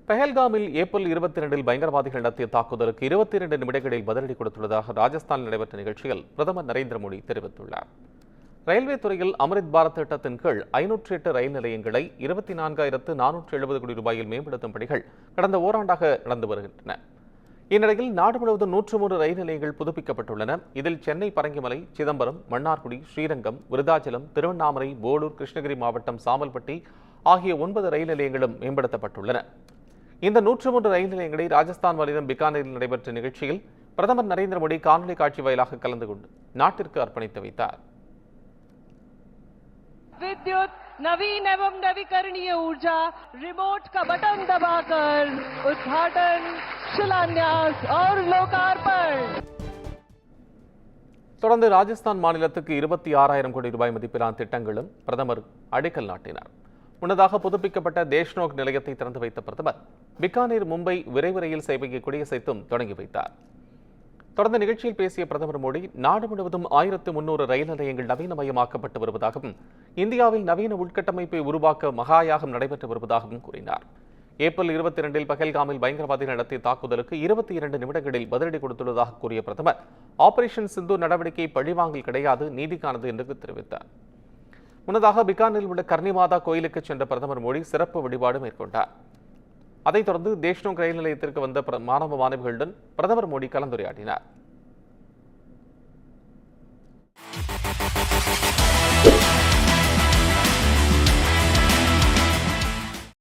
பஹல்காமில் April 22 பயங்கரவாதிகள் நடத்திய தாக்குதலுக்கு 22 நிமிடங்களில் பதிலடி கொடுத்துள்ளதாக ராஜஸ்தானில் நடைபெற்ற நிகழ்ச்சியில் பிரதமர் நரேந்திர மோடி தெரிவித்துள்ளார். ரயில்வே துறையில் அம்ரித் பாரத் திட்டத்தின் கீழ் 508 ரயில் நிலையங்களை 24,470 கோடி ரூபாயில் மேம்படுத்தும் பணிகள் கடந்த ஓராண்டாக நடந்து வருகின்றன. இந்நிலையில் நாடு முழுவதும் 103 ரயில் நிலையங்கள் புதுப்பிக்கப்பட்டுள்ளன. இதில் சென்னை பரங்கிமலை, சிதம்பரம், மன்னார்குடி, ஸ்ரீரங்கம், விருதாச்சலம், திருவண்ணாமலை, போலூர், கிருஷ்ணகிரி மாவட்டம் சாமல்பட்டி ஆகிய 9 ரயில் நிலையங்களும் மேம்படுத்தப்பட்டுள்ளன. இந்த 103 ரயில் நிலையங்களை ராஜஸ்தான் மாநிலம் பிகானேரில் நடைபெற்ற நிகழ்ச்சியில் பிரதமர் நரேந்திர மோடி காணொலி காட்சி வாயிலாக கலந்து கொண்டு நாட்டிற்கு அர்ப்பணித்து வைத்தார். विद्युत नवीन एवं नवीकरणीय ऊर्जा रिमोट का बटन दबाकर उद्घाटन, शिलान्यास और लोकार्पण. தொடர்ந்து ராஜஸ்தான் மாநிலத்துக்கு 26,000 கோடி ரூபாய் மதிப்பிலான திட்டங்களும் பிரதமர் அடிக்கல் நாட்டினார். முன்னதாக புதுப்பிக்கப்பட்ட தேஷ்நோக் நிலையத்தை திறந்து வைத்த பிரதமர் பிகானேர் மும்பை விரைவு ரயில் சேவையை கொடியசைத்தும் தொடங்கி வைத்தார். தொடர்ந்து நிகழ்ச்சியில் பேசிய பிரதமர் மோடி, நாடு முழுவதும் 1300 ரயில் நிலையங்கள் நவீனமயமாக்கப்பட்டு வருவதாகவும் இந்தியாவில் நவீன உள்கட்டமைப்பை உருவாக்க மகாயாகம் நடைபெற்று வருவதாகவும் கூறினார். ஏப்ரல் 22 பஹல்காமில் பயங்கரவாதிகள் நடத்திய தாக்குதலுக்கு 22 நிமிடங்களில் பதிலடி கொடுத்துள்ளதாக கூறிய பிரதமர், ஆபரேஷன் சிந்து நடவடிக்கை பழிவாங்கல் கிடையாது, நீதிக்கானது என்று தெரிவித்தார். முன்னதாக பிகானேரில் உள்ள கர்ணிமாதா கோயிலுக்கு சென்ற பிரதமர் மோடி சிறப்பு வழிபாடு மேற்கொண்டார். அதைத் தொடர்ந்து தேஷ்நோக் ரயில் நிலையத்திற்கு வந்த மாணவ மாணவிகளுடன் பிரதமர் மோடி கலந்துரையாடினார்.